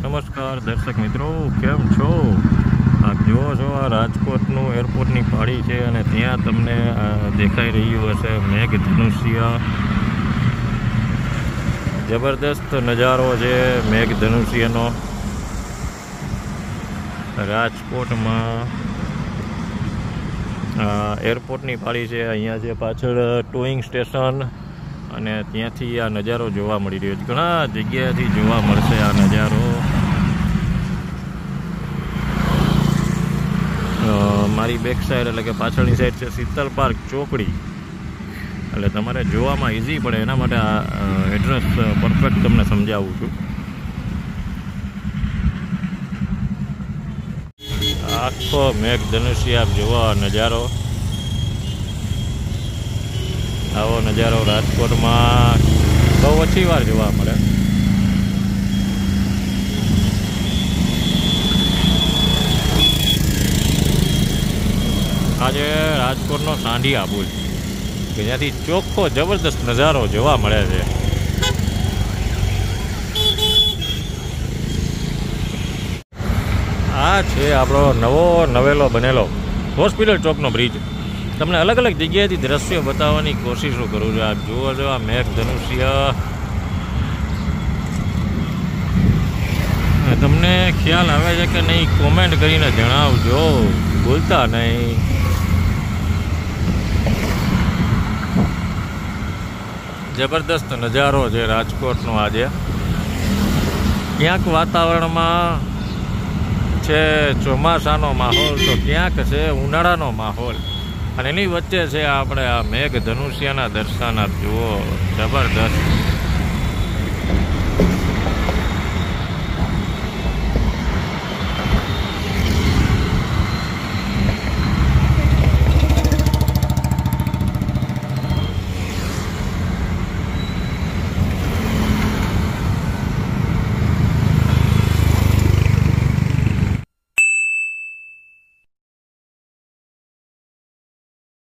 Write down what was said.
नमस्कार दर्शक मित्रों, केम छो? आप जुओ छो आ રાજકોટનું એરપોર્ટની પાળી છે અને ત્યાં તમને દેખાઈ રહ્યું હશે મેઘધનુષ્ય। જબરદસ્ત નજારો છે મેઘધનુષ્યનો રાજકોટમાં। એરપોર્ટની પાળી છે, અહીંયા છે પાછળ ટોઈંગ સ્ટેશન અને ત્યાંથી આ નજારો જોવા મળી રહ્યો છે। ઘણા જગ્યાએથી જોવા મળશે આ નજારો। મારી બેક સાઈડ એટલે કે પાછળની સાઈડ છે શીતલ પાર્ક ચોકડી, એટલે તમારે જોવામાં ઇઝી પડે એના માટે આ એડ્રેસ પરફેક્ટ તમને સમજાવું છું। આખો મેઘધનુષ્ય આપ જોવા નજારો, આવો નજારો રાજકોટમાં બહુ ઓછી વાર જોવા મળે। આજે રાજકોટનો સાંઢિયા પુલ કે જ્યાંથી ચોખ્ખો જબરદસ્ત નજારો જોવા મળે છે। આ છે આપણો નવેલો બનેલો હોસ્પિટલ ચોકનો બ્રિજ। તમને અલગ અલગ જગ્યાએથી દ્રશ્યો બતાવવાની કોશિશો કરું છું। આપ જુઓ છો આ મેઘધનુષ્ય, તમને ખ્યાલ આવે છે કે નહીં કોમેન્ટ કરીને જણાવજો, ભૂલતા નહીં। જબરદસ્ત નજારો છે રાજકોટનો આજે। ક્યાંક વાતાવરણમાં છે ચોમાસાનો માહોલ તો ક્યાંક છે ઉનાળાનો માહોલ, અને એની વચ્ચે છે આપણે આ મેઘધનુષ્યના દર્શન આપ જુઓ, જબરદસ્ત।